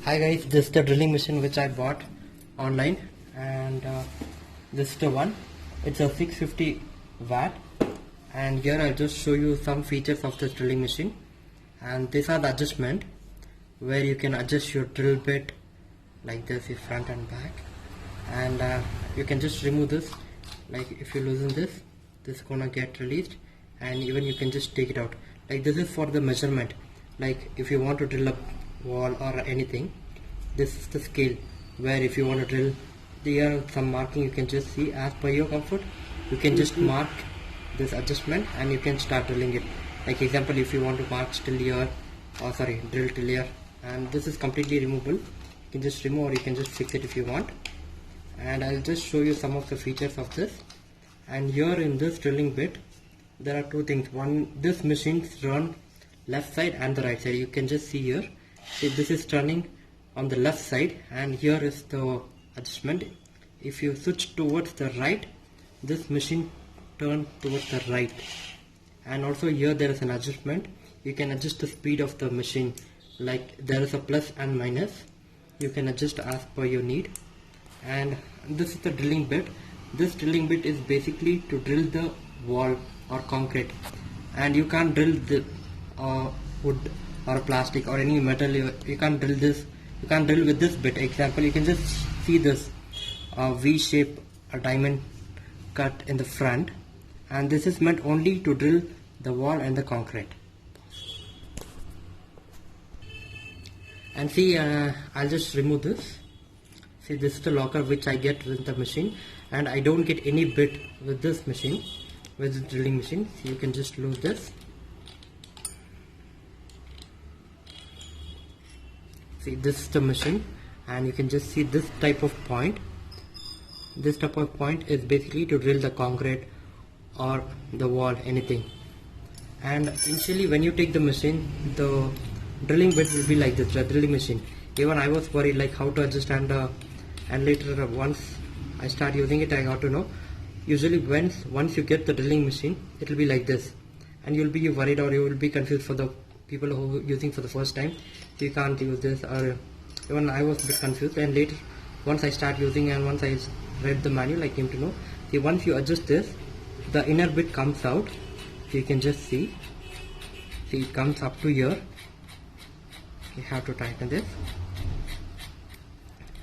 Hi guys, this is the drilling machine which I bought online, and this is the one. It's a 650 watt, and here I'll just show you some features of this drilling machine. And these are the adjustment where you can adjust your drill bit like this, your front and back, and you can just remove this. Like if you loosen this is gonna get released, and even you can just take it out. Like this is for the measurement. Like if you want to drill a wall or anything, this is the scale where if you want to drill there some marking, you can just see as per your comfort. You can just mark this adjustment and you can start drilling it. Like example, if you want to mark till here, or sorry, drill till here, and this is completely removable. You can just remove or you can just fix it if you want. And I'll just show you some of the features of this. And here in this drilling bit there are two things. One, this machines run left side and the right side. You can just see here, see, this is turning on the left side, and here is the adjustment. If you switch towards the right, this machine turn towards the right. And also here there is an adjustment. You can adjust the speed of the machine. Like there is a plus and minus. You can adjust as per your need. And this is the drilling bit. This drilling bit is basically to drill the wall or concrete, and you can't drill the wood or plastic or any metal. You can't drill this. You can't drill with this bit. Example, you can just see this V shape, a diamond cut in the front, and this is meant only to drill the wall and the concrete. And see, I'll just remove this. See, this is the locker which I get with the machine, and I don't get any bit with this machine, with the drilling machine. So you can just lose this. See, this is the machine, and you can just see this type of point. This type of point is basically to drill the concrete or the wall, anything. And initially when you take the machine, the drilling bit will be like this, the drilling machine. Even I was worried like how to adjust, and later once I start using it, I got to know. Usually once you get the drilling machine, it will be like this, and you'll be worried or you will be confused for the people who are using for the first time. So you can't use this, or even I was a bit confused. And later once I start using and once I read the manual, I came to know. See, once you adjust this, the inner bit comes out. So you can just see it comes up to here. You have to tighten this,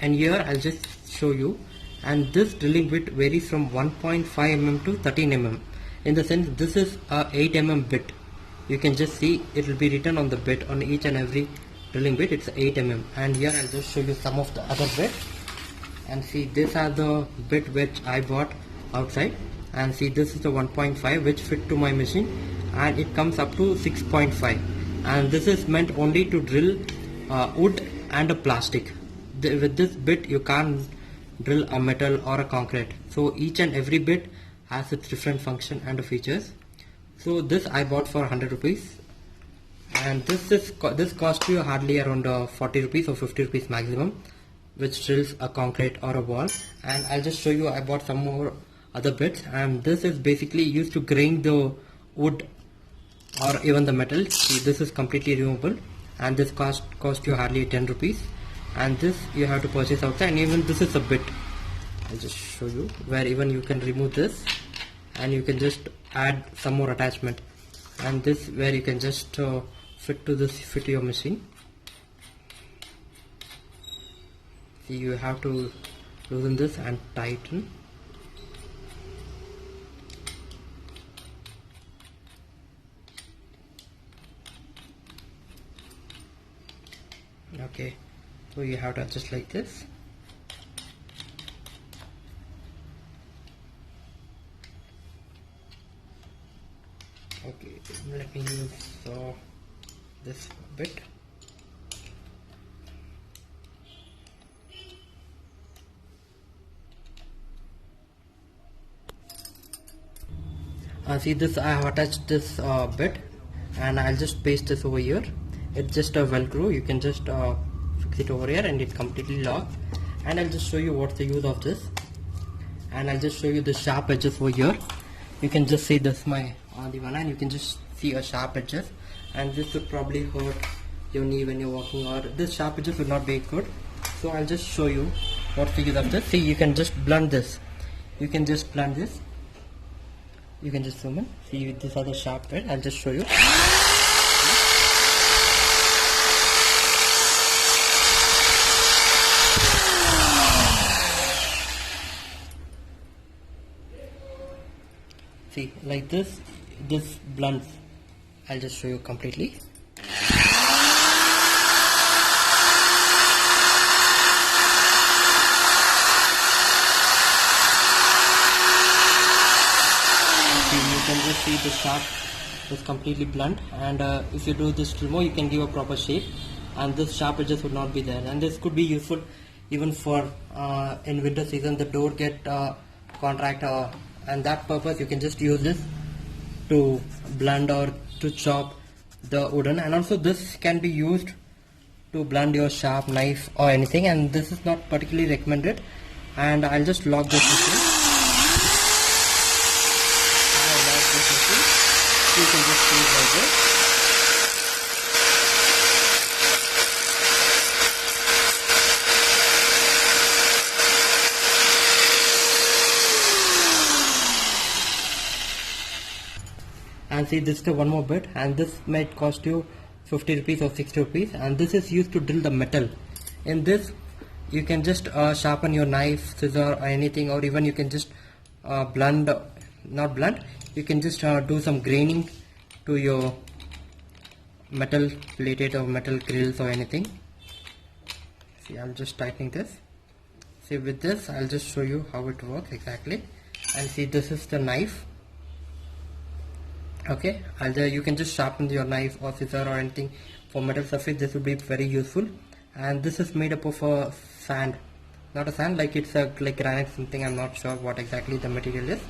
and here I'll just show you. And this drilling bit varies from 1.5 mm to 13 mm. In the sense, this is a 8 mm bit. You can just see it will be written on the bit, on each and every drilling bit it's 8 mm. And here I'll just show you some of the other bit. And see, these are the bit which I bought outside. And see, this is the 1.5 which fit to my machine, and it comes up to 6.5. And this is meant only to drill wood and a plastic. With this bit you can't drill a metal or a concrete. So each and every bit has its different function and features. So this I bought for 100 rupees, and this cost you hardly around 40 rupees or 50 rupees maximum, which drills a concrete or a wall. And I'll just show you, I bought some more other bits, and this is basically used to grind the wood or even the metal. See, this is completely removable, and this cost you hardly 10 rupees. And this you have to purchase outside. And even this is a bit, I'll just show you, where even you can remove this and you can just add some more attachment. And this where you can just fit to your machine. See, you have to loosen this and tighten. Okay, so you have to adjust like this. Okay, let me use this bit. See, this I have attached this bit, and I'll just paste this over here. It's just a velcro. You can just fix it over here, and it's completely locked. And I'll just show you what's the use of this. And I'll just show you the sharp edges over here. You can just see this my on the one, and you can just see a sharp edges, and this would probably hurt your knee when you're walking, or this sharp edges would not be good. So I'll just show you what's the use of this. See, you can just blunt this. You can just blunt this. You can just zoom in. See, these are the sharp bit. I'll just show you. See, like this blunts. I'll just show you completely. You can just see the sharp is completely blunt, and if you do this little more, you can give a proper shape, and this sharp edges would not be there. And this could be useful even for in winter season, the door get contract, and that purpose you can just use this to blunt or to chop the wooden. And also this can be used to blunt your sharp knife or anything, and this is not particularly recommended. And I'll just lock this machine. You can just see it like this. And see, this is the one more bit, and this might cost you 50 rupees or 60 rupees, and this is used to drill the metal. In this you can just sharpen your knife, scissor or anything, or even you can just you can just do some graining to your metal plated or metal grills or anything. See, I'm just tightening this. See, with this I'll just show you how it works exactly. And see, this is the knife. Okay, you can just sharpen your knife or scissor or anything for metal surface. This would be very useful. And this is made up of sand, not a sand, like it's a like granite something. I'm not sure what exactly the material is.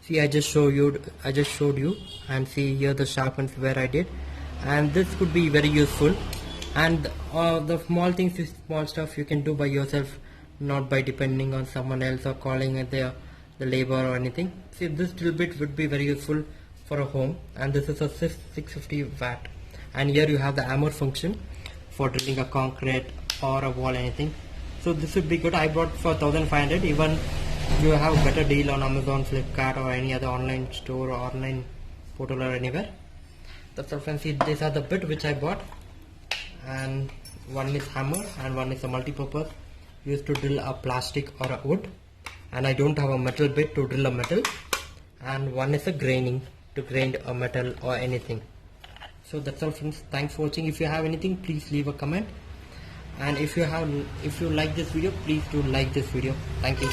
See, I just showed you, and see here the sharpens where I did, and this could be very useful. And the small things, small stuff you can do by yourself, not by depending on someone else or calling it the labor or anything. See, this little bit would be very useful for a home, and this is a 650 watt, and here you have the hammer function for drilling a concrete or a wall, anything. So this would be good. I bought for 1500. Even you have a better deal on Amazon, Flipkart or any other online store or online portal or anywhere. That's all friends. See, these are the bit which I bought, and one is hammer and one is a multi-purpose used to drill a plastic or a wood, and I don't have a metal bit to drill a metal, and one is a graining to grind a metal or anything. So that's all friends. Thanks for watching. If you have anything, please leave a comment, and if you like this video, please do like this video. Thank you.